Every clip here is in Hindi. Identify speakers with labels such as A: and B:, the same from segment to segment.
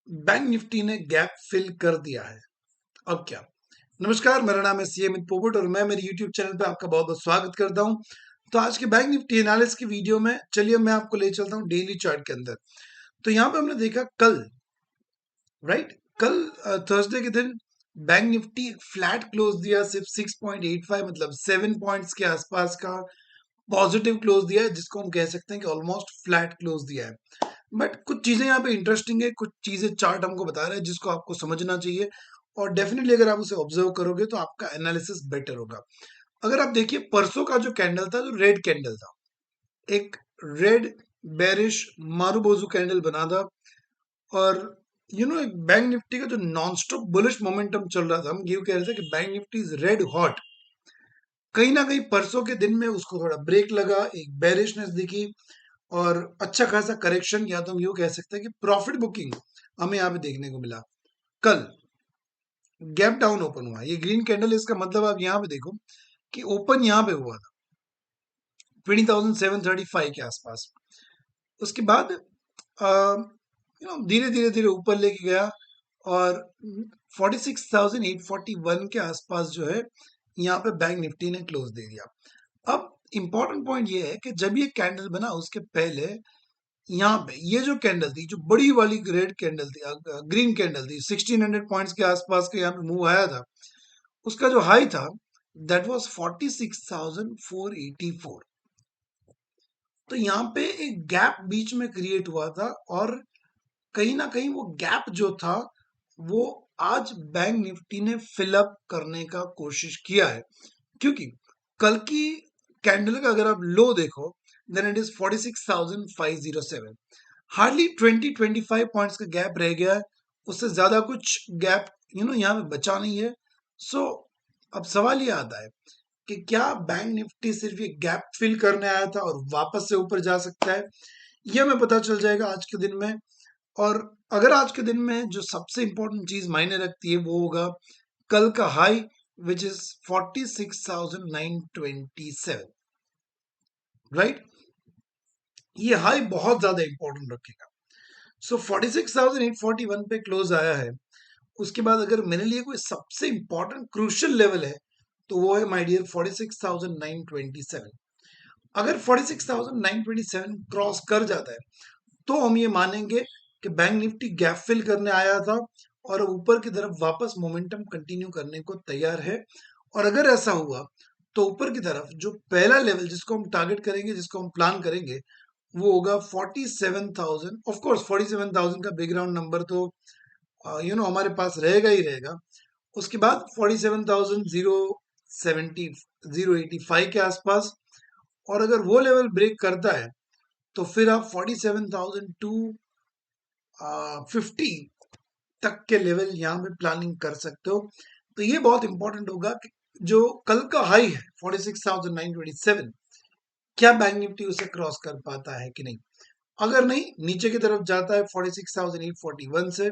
A: बैंक निफ्टी ने गैप फिल कर दिया है। अब क्या? नमस्कार, मेरा नाम है सी अमित पोपट और मैं मेरे यूट्यूब चैनल पे आपका बहुत बहुत स्वागत करता हूं। तो आज के बैंक निफ्टी एनालिसिस की वीडियो में चलिए मैं आपको ले चलता हूं डेली चार्ट के अंदर। तो यहाँ पे हमने देखा कल, राइट, कल थर्सडे के दिन बैंक निफ्टी फ्लैट क्लोज दिया, सिर्फ 6.85 मतलब 7 पॉइंट्स के आसपास का पॉजिटिव क्लोज दिया है, जिसको हम कह सकते हैं कि ऑलमोस्ट फ्लैट क्लोज दिया है। बट कुछ चीजें यहाँ पे इंटरेस्टिंग है, कुछ चीजें चार्ट हमको बता रहा है जिसको आपको समझना चाहिए, और डेफिनेटली अगर आप उसे ऑब्जर्व करोगे तो आपका एनालिसिस बेटर होगा। अगर आप देखिए परसों का जो कैंडल था, जो रेड कैंडल था, एक रेड बेरिश मारूबोजू कैंडल बना था, और एक बैंक निफ्टी का जो नॉन स्टॉप बुलिश मोमेंटम चल रहा था, हम ये कह रहे थे कि bank Nifty is red hot. कहीं ना कहीं परसों के दिन में उसको थोड़ा ब्रेक लगा, एक बेरिशनेस दिखी और अच्छा खासा करेक्शन, या तो हम यूं कह सकते हैं कि प्रॉफिट बुकिंग हमें यहाँ पे देखने को मिला। कल गैप डाउन ओपन हुआ, ये ग्रीन कैंडल, इसका मतलब आप यहाँ पे देखो कि ओपन यहाँ पे हुआ था 20,735 के आसपास। उसके बाद धीरे धीरे धीरे ऊपर लेके गया और 46,841 के आसपास जो है यहाँ पे बैंक निफ्टी ने क्लोज दे दिया। अब इंपॉर्टेंट पॉइंट ये है कि जब ये कैंडल बना उसके पहले यहाँ पे ये जो कैंडल थी, जो बड़ी वाली रेड कैंडल थी, ग्रीन कैंडल थी, 1600 पॉइंट्स के आसपास के यहाँ पे मूव आया था। उसका जो हाई था दैट वाज 46,484। तो यहाँ पे एक गैप बीच में क्रिएट हुआ था, और कहीं ना कहीं वो गैप जो था वो आज बैंक निफ्टी ने फिलअप करने का कोशिश किया है, क्योंकि कल की कैंडल का अगर आप लो देखो then it is 46,507। Hardly 20-25 points का गैप रह गया है, उससे ज्यादा कुछ गैप यहाँ पे बचा नहीं है। सो अब सवाल ये आता है कि क्या बैंक निफ्टी सिर्फ ये गैप फिल करने आया था और वापस से ऊपर जा सकता है? यह हमें पता चल जाएगा आज के दिन में। और अगर आज के दिन में जो सबसे इंपॉर्टेंट चीज मायने रखती है वो होगा कल का हाई, विच इज 46,927, राइट। ये हाई बहुत ज्यादा इंपॉर्टेंट रखेगा। सो 46,841 पे क्लोज आया है। उसके बाद अगर मेरे लिए कोई सबसे इंपॉर्टेंट क्रूशियल लेवल है तो वो है माय डियर 46,927। अगर 46,927 क्रॉस कर जाता है तो हम ये मानेंगे कि बैंक निफ्टी गैप फिल करने आया था और अब ऊपर की तरफ वापस मोमेंटम कंटिन्यू करने को तैयार है। और अगर ऐसा हुआ तो ऊपर की तरफ जो पहला लेवल जिसको हम टारगेट करेंगे, जिसको हम प्लान करेंगे, वो होगा 47,000। ऑफ कोर्स 47,000 का बैकग्राउंड नंबर तो हमारे पास रहेगा ही रहेगा। उसके बाद 47,070 के आसपास, और अगर वो लेवल ब्रेक करता है तो फिर आप 47,250 तक के लेवल यहाँ पे प्लानिंग कर सकते हो। तो ये बहुत इंपॉर्टेंट होगा कि जो कल का हाई है 46,927, क्या बैंक निफ्टी उसे क्रॉस कर पाता है कि नहीं। अगर नहीं, नीचे की तरफ जाता है 46,841 से,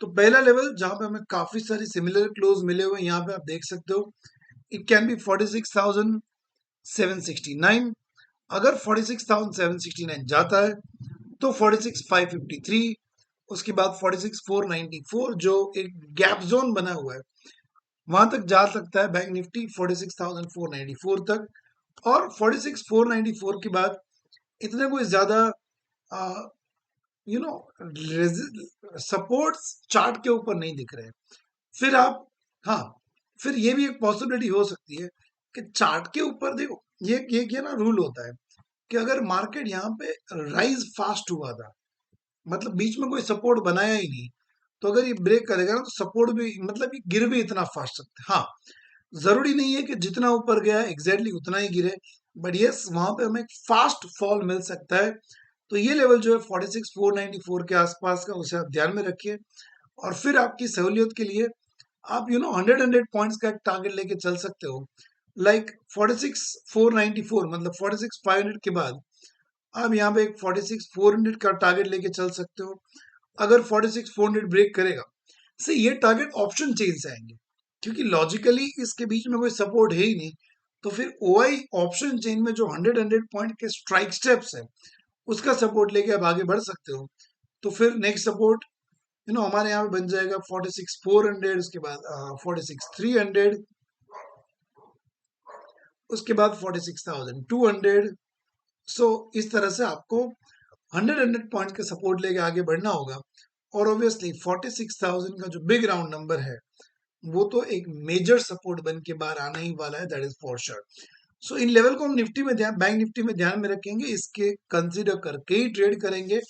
A: तो पहला लेवल जहां पे हमें काफी सारी सिमिलर क्लोज मिले हुए यहाँ पे आप देख सकते हो, इट कैन बी 46,769। अगर 46,769 जाता है तो 46,553, उसके बाद 46,494 जो एक गैप जोन बना हुआ है वहां तक जा सकता है बैंक निफ्टी 46,494 तक। और 46,494 के बाद इतने कोई ज्यादा यू नो सपोर्ट्स चार्ट के ऊपर नहीं दिख रहे। फिर आप, हाँ, फिर ये भी एक पॉसिबिलिटी हो सकती है कि चार्ट के ऊपर देखो, ये ना रूल होता है कि अगर मार्केट यहाँ पे राइज फास्ट हुआ था, मतलब बीच में कोई सपोर्ट बनाया ही नहीं, तो अगर ये ब्रेक करेगा ना तो सपोर्ट भी, मतलब ये गिर भी इतना फास्ट सकते हैं। हाँ, जरूरी नहीं है कि जितना ऊपर गया एग्जैक्टली उतना ही गिरे, बट यस वहां पे हमें फास्ट फॉल मिल सकता है। तो ये लेवल जो है 46,494 के आसपास का, उसे आप ध्यान में रखिए। और फिर आपकी सहूलियत के लिए आप 100 पॉइंट्स का एक टारगेट लेके चल सकते हो, लाइक 46,494 मतलब 46,500 के बाद आप यहाँ पे एक 46,400 का टारगेट लेके चल सकते हो। अगर 46,400 ब्रेक करेगा से ये टारगेट ऑप्शन चेन से आएंगे, क्योंकि लॉजिकली इसके बीच में कोई सपोर्ट है ही नहीं। तो फिर ओआई ऑप्शन चेन में जो 100 पॉइंट के स्ट्राइक स्टेप्स है उसका सपोर्ट लेके आप आगे बढ़ सकते हो। तो फिर नेक्स्ट सपोर्ट हमारे यहाँ पे बन जाएगा 46,400, उसके बाद 46,300, उसके बाद 46,200। सो इस तरह से आपको 100 पॉइंट के सपोर्ट लेके आगे बढ़ना होगा। और ऑब्वियसली 46,000 का जो बिग राउंड नंबर है वो तो एक मेजर सपोर्ट बन के बाहर आने ही वाला है, that is for sure. So in level को हम निफ्टी में बैंक निफ्टी में ध्यान में रखेंगे, इसके कंसीडर करके ही ट्रेड करेंगे।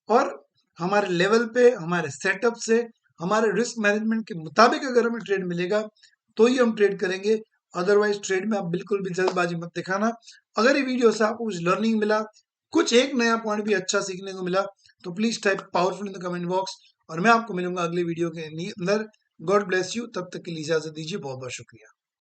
A: और हमारे लेवल पे, हमारे सेटअप से, हमारे रिस्क मैनेजमेंट के मुताबिक अगर हमें ट्रेड मिलेगा तो ही हम ट्रेड करेंगे। अदरवाइज ट्रेड में आप बिल्कुल भी जल्दबाजी मत दिखाना। अगर ये वीडियो से आपको कुछ लर्निंग मिला, कुछ एक नया पॉइंट भी अच्छा सीखने को मिला, तो please type powerful in the comment box, और मैं आपको मिलूंगा अगले वीडियो के अंदर। गॉड ब्लेस यू, तब तक के लिए इजाजत दीजिए, बहुत बहुत शुक्रिया।